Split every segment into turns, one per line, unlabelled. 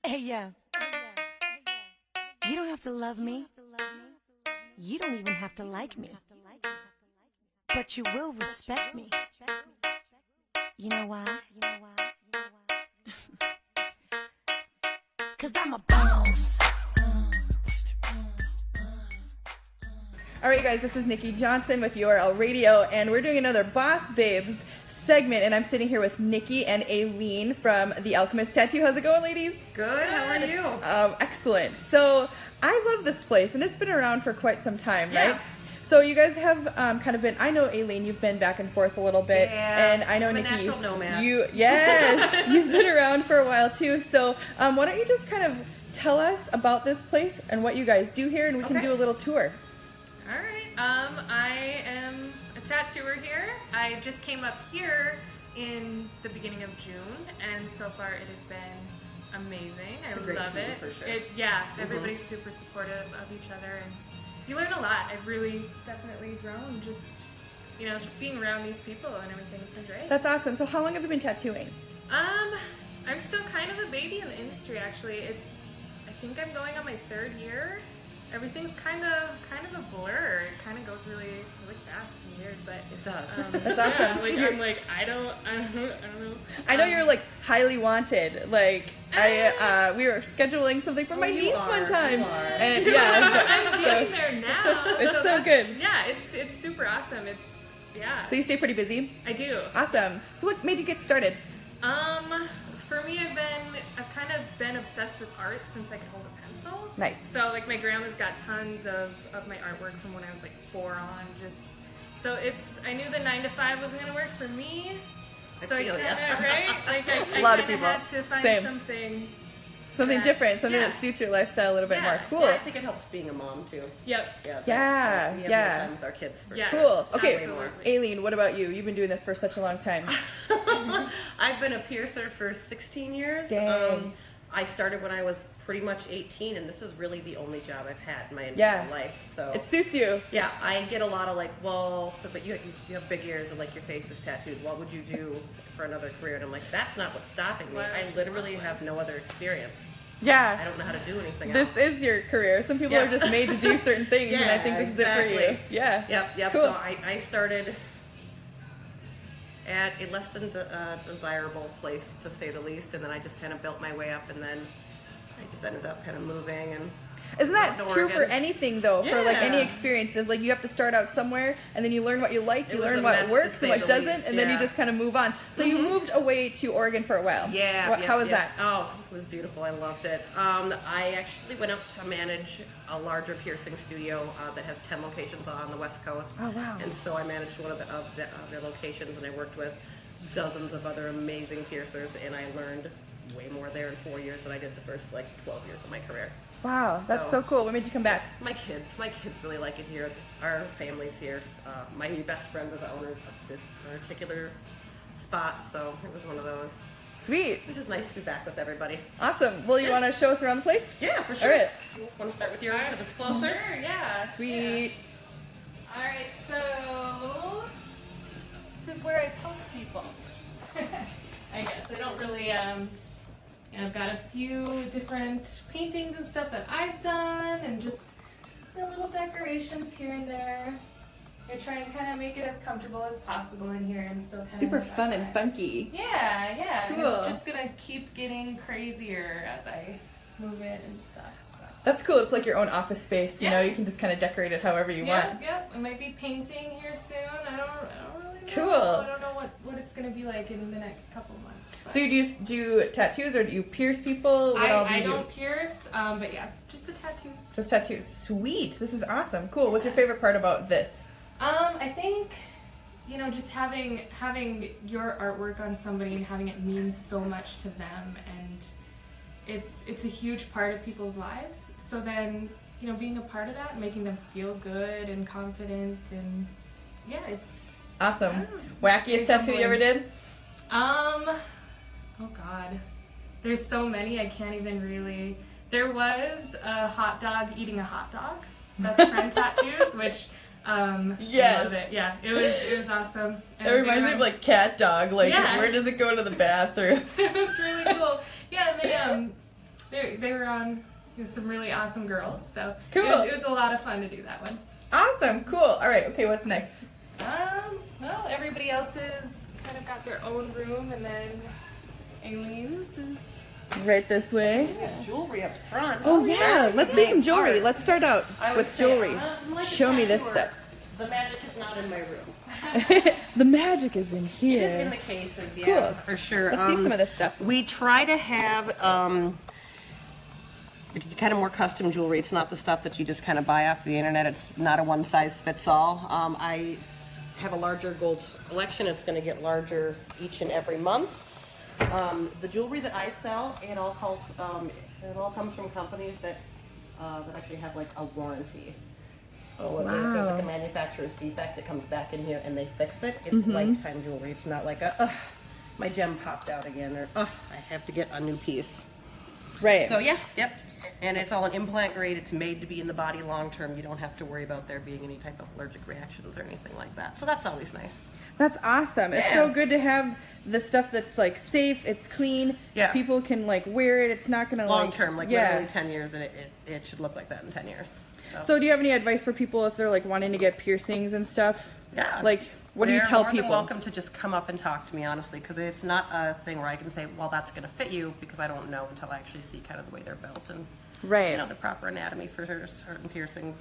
Hey, yo. You don't have to love me. You don't even have to like me. But you will respect me. You know why? 'Cause I'm a boss.
All right, guys, this is Nikki Johnson with URL Radio, and we're doing another Boss Babes segment, and I'm sitting here with Nikki and Aileen from the Alchemist Tattoo. How's it going, ladies?
Good. How are you?
Excellent. So I love this place, and it's been around for quite some time,
Yeah.
right? So you guys have kind of been, I know, Aileen, you've been back and forth a little bit,
Yeah,
and I know,
I'm a
Nikki,
natural nomad.
Yes, you've been around for a while, too. So why don't you just kind of tell us about this place and what you guys do here, and we can
Okay.
do a little tour.
All right. I am a tattooer here. I just came up here in the beginning of June, and so far it has been amazing.
It's a
I
great
love
team,
it.
for sure.
Everybody's super supportive of each other, and you learn a lot. I've really definitely grown just being around these people and everything. It's been great.
That's awesome. So how long have you been tattooing?
I'm still kind of a baby in the industry, actually. I think I'm going on my 3rd year. Everything's kind of a blur. It kind of goes really, really fast and weird, but
It does.
That's awesome.
Yeah,
You're-
I'm like, I don't know.
I know you're like highly wanted. Like we were scheduling something for my
you
niece
are,
one time,
you are.
and yeah,
I'm getting there now.
It's so
that's-
good.
Yeah, it's super awesome.
So you stay pretty busy.
I do.
Awesome. So what made you get started?
For me, I've kind of been obsessed with art since I could hold a pencil.
Nice.
So like my grandma's got tons of my artwork from when I was like 4 on. So I knew the 9 to 5 wasn't gonna work for me. So I
feel
kinda,
ya.
right? Like I
A lot of
kinda
people.
had to find
Same.
something
Different, something
yeah.
that suits your lifestyle a little bit
Yeah.
more. Cool.
Yeah, I think it helps being a mom too.
Yep.
Yeah,
we have
yeah.
more time with our kids for
Yes.
sure.
Cool. Okay,
Absolutely.
Aileen, what about you? You've been doing this for such a long time.
I've been a piercer for 16 years.
Dang.
I started when I was pretty much 18, and this is really the only job I've had my
Yeah.
entire life. So
It suits you.
yeah, I get a lot of like, but you have big ears and like your face is tattooed. What would you do for another career? And I'm like, that's not what's stopping me.
Wow.
I literally have no other experience. I
Yeah.
don't know how to do anything
This
else.
is your career. Some people
Yeah.
are just made to do certain things, and I think this is it for you.
exactly.
Yeah.
Yep.
Cool.
So I started at a less than desirable place, to say the least, and then I just kind of built my way up, and then I just ended up kind of moving and.
Isn't that
moved to
true for
Oregon.
anything though? For like any
Yeah.
experience, it's like you have to start out somewhere, and then you learn what you like,
It
you
was
learn
a
what
mess, to
works and
say
what
the
doesn't,
least,
and then you
yeah.
just kind of move on. So you moved away to Oregon for a while.
Yeah.
How was that?
Oh, it was beautiful. I loved it. I actually went up to manage a larger piercing studio that has 10 locations on the West Coast.
Oh, wow.
And so I managed one of the locations, and I worked with dozens of other amazing piercers, and I learned way more there in 4 years than I did the first 12 years of my career.
Wow, that's so
So-
cool. What made you come back?
My kids really like it here. Our family's here. My new best friends are the owners of this particular spot, so it was one of those.
Sweet.
It was just nice to be back with everybody.
Awesome. Well, you want to show us around the place?
Yeah, for sure.
All right.
Want to start with yours because it's closer?
Sure, yeah.
Sweet.
Yeah. All right, so this is where I poke people. I guess I don't really. I've got a few different paintings and stuff that I've done, and just little decorations here and there. I try and kind of make it as comfortable as possible in here, and still kind
Super
of
fun and funky.
Yeah, yeah. and
Cool.
It's just gonna keep getting crazier as I move it and stuff. So.
That's cool. It's like your own office space. You
Yeah.
know, you can just kind of decorate it however you want.
Yep. I might be painting here soon. I don't really know.
Cool.
I don't know what it's gonna be like in the next couple months. but-
So you just do tattoos, or do you pierce people? What all do
I
you do?
don't pierce, but yeah, just the tattoos.
Just tattoos. Sweet. This is awesome. Cool. What's your favorite part about this?
I think, just having your artwork on somebody and having it mean so much to them, and it's a huge part of people's lives. So then, being a part of that, making them feel good and confident, and yeah, it's
Awesome.
I don't know.
Wackiest
It's
tattoo you ever
humbling.
did?
Oh God, there's so many I can't even really. There was a hot dog eating a hot dog, best friend tattoos, which
Yes.
I love it. Yeah, it was awesome.
It reminds me of like cat dog. Like,
Yeah.
where does it go to the bathroom?
It was really cool. Yeah, and They were on some really awesome girls, so
Cool.
it was a lot of fun to do that one.
Awesome, cool. All right, okay, what's next?
Well, everybody else has kind of got their own room, and then Aileen's is.
Right this way.
Jewelry up front.
Oh yeah, let's see some jewelry.
art.
Let's start out
I would
with
say
jewelry.
I'm like a
Show me this
tattooer.
stuff.
The magic is not in my room.
The magic is in
It
here.
is in the cases, yeah,
Cool.
for sure.
Let's see some of this stuff.
We try to have kind of more custom jewelry. It's not the stuff that you just kind of buy off the internet. It's not a one size fits all. I have a larger gold collection. It's going to get larger each and every month. The jewelry that I sell, it all comes from companies that actually have like a warranty. So if there's like a manufacturer's defect, it comes back in here and they fix it. It's lifetime jewelry. It's not like my gem popped out again, or I have to get a new piece.
Right.
So yeah, yep. And it's all an implant grade. It's made to be in the body long term. You don't have to worry about there being any type of allergic reactions or anything like that. So that's always nice.
That's awesome. It's so good to have the stuff that's like safe, it's clean.
Yeah.
People can like wear it. It's not gonna
Long term, literally
yeah.
10 years, and it should look like that in 10 years.
So do you have any advice for people if they're like wanting to get piercings and stuff?
Yeah.
Like what do you
They're
tell
more than
people?
welcome to just come up and talk to me, honestly, because it's not a thing where I can say, well, that's going to fit you, because I don't know until I actually see kind of the way they're built and
Right.
the proper anatomy for certain piercings.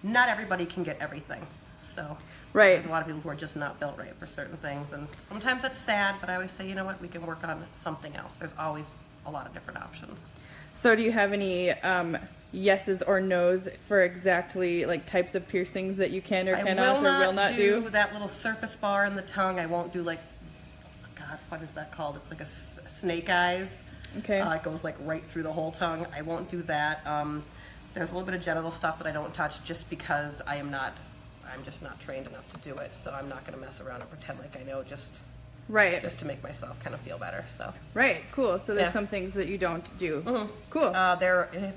Not everybody can get everything, so
Right.
there's a lot of people who are just not built right for certain things, and sometimes that's sad. But I always say, you know what, we can work on something else. There's always a lot of different options.
So do you have any yeses or nos for exactly like types of piercings that you can or cannot or will not do?
That little surface bar in the tongue. I won't do like, God, what is that called? It's like a snake eyes.
Okay.
It goes like right through the whole tongue. I won't do that. There's a little bit of genital stuff that I don't touch just because I'm just not trained enough to do it. So I'm not going to mess around and pretend like I know just
Right.
to make myself kind of feel better. So
Right. Cool. So there's
Yeah.
some things that you don't do.
Mm-hmm.
Cool.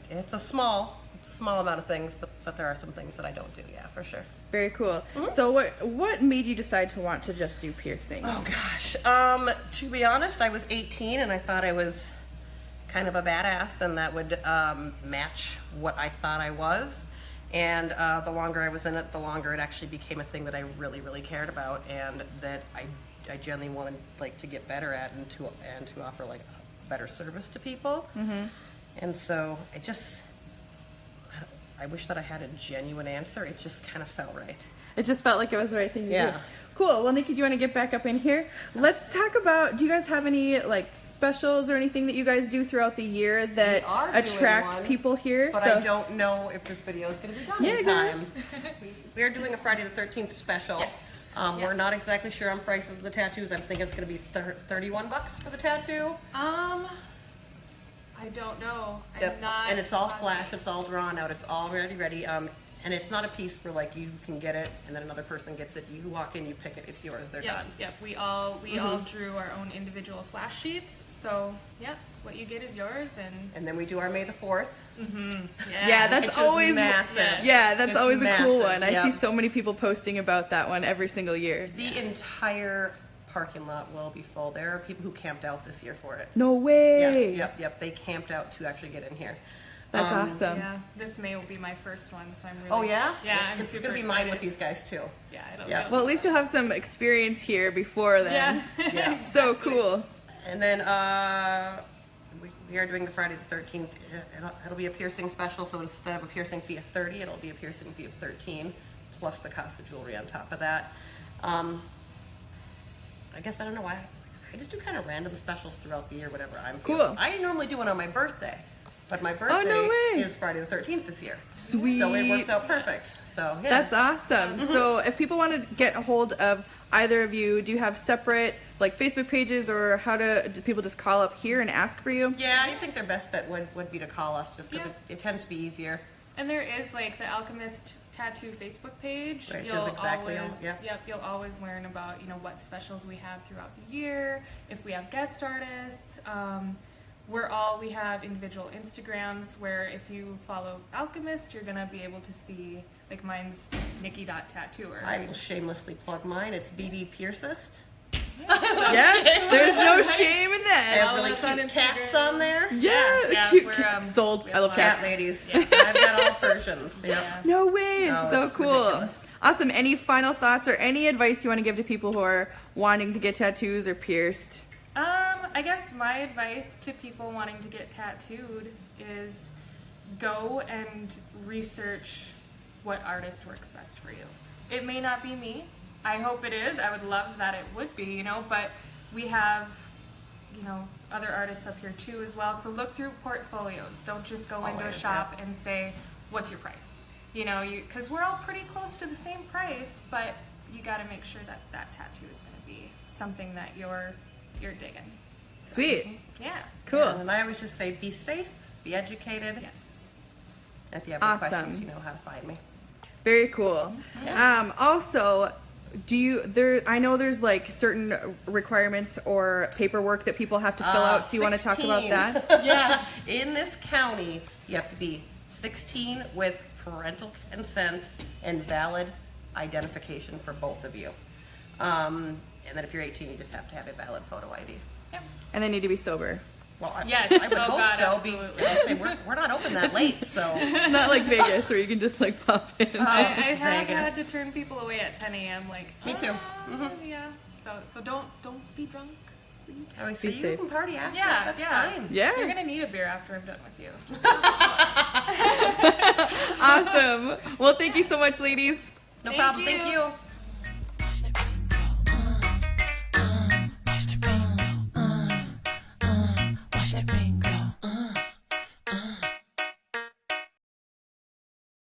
it's a small amount of things, but there are some things that I don't do. Yeah, for sure.
Very cool. So what made you decide to want to just do piercings?
Oh gosh. To be honest, I was 18 and I thought I was kind of a badass, and that would match what I thought I was. And the longer I was in it, the longer it actually became a thing that I really, really cared about, and that I genuinely wanted like to get better at, and to offer like a better service to people. Mm-hmm. And so I wish that I had a genuine answer. It just kind of felt right.
It just felt like it was the right thing to do.
Yeah.
Cool. Well, Nikki, do you want to get back up in here? Let's talk about, do you guys have any like specials or anything that you guys do throughout the year that
We are doing
attract
one,
people here?
But I don't know if this video is going to be done in
go ahead.
time. We're doing a Friday the 13th special.
Yes.
We're not exactly sure on prices of the tattoos. I'm thinking it's going to be $31 for the tattoo.
I don't know.
Yep.
I'm not.
And it's all
positive.
flash. It's all drawn out. It's all ready. And it's not a piece where like you can get it and then another person gets it. You walk in, you pick it. It's yours. They're done.
Yep. We all drew our own individual flash sheets. So yeah, what you get is yours,
And then we do our May the 4th.
Yeah, that's
Which is
always
massive.
Yeah, that's
It's
always a cool
massive,
one. I
yep.
see so many people posting about that one every single year.
The entire parking lot will be full. There are people who camped out this year for it.
No way.
Yep. They camped out to actually get in here.
That's awesome.
Yeah, this May will be my first one, so I'm really.
Oh yeah?
Yeah, I'm
It's
super
gonna be
excited.
mine with these guys too.
Yeah,
Yeah.
Well, at least you'll have some experience here before then.
Yeah.
Yeah.
So cool.
And then we are doing the Friday the 13th. It'll be a piercing special, so instead of a piercing fee of $30, it'll be a piercing fee of $13, plus the cost of jewelry on top of that. I guess I don't know why. I just do kind of random specials throughout the year, whatever I'm feeling.
Cool.
I normally do one on my birthday, but my birthday
no way.
is Friday the 13th this year.
Sweet.
So it works out perfect. So yeah.
That's awesome. So if people want to get a hold of either of you, do you have separate like Facebook pages, or do people just call up here and ask for you?
Yeah, I think their best bet would be to call us, just because it tends to be easier.
And there is like the Alchemist Tattoo Facebook page.
Right,
You'll
just exactly
always,
yeah.
Yep, you'll always learn about what specials we have throughout the year. If we have guest artists, we have individual Instagrams where if you follow Alchemist, you're gonna be able to see, like mine's Nikki.tattooer.
I will shamelessly plug mine. It's BB Piercist.
Yeah, there's no shame in
I
that.
have
Follow
really
us on
cute cats
Instagram.
on there.
Yeah,
Yeah.
cute
We're
Sold. I love
Cat
cats.
ladies.
Yeah.
I've got all Persians. Yep.
No way.
No,
So
it's
cool.
ridiculous.
Awesome. Any final thoughts or any advice you want to give to people who are wanting to get tattoos or pierced?
I guess my advice to people wanting to get tattooed is go and research what artist works best for you. It may not be me. I hope it is. I would love that it would be, you know, but we have, you know, other artists up here too as well. So look through portfolioes. Don't just go into a
Always,
shop and say, what's your price? You know, because we're all pretty close to the same price, but you got to make sure that that tattoo is going to be something that you're digging.
Sweet.
Yeah.
Cool.
Yeah, and I always just say, be safe, be educated.
Yes.
And if you have any
Awesome.
questions, you know how to find me.
Very cool.
Yeah.
Also, I know there's like certain requirements or paperwork that people have to fill out. So you want to talk about
16.
that?
Yeah.
In this county, you have to be 16 with parental consent and valid identification for both of you. And then if you're 18, you just have to have a valid photo ID.
Yep.
And they need to be sober.
Well,
Yes.
I would
Oh,
hope
God,
so.
absolutely.
I say we're not open that late, so.
It's not like Vegas where you can just like pop in.
I have
Vegas.
had to turn people away at 10 a.m. Like,
Me too.
Yeah. So don't be drunk. Please.
I always
Be
say, you
safe.
can party after.
Yeah,
That's
yeah.
fine.
Yeah.
You're gonna need a beer after I'm done with you. Just
Awesome. Well, thank you so much, ladies.
No
Thank
problem.
you.
Thank you.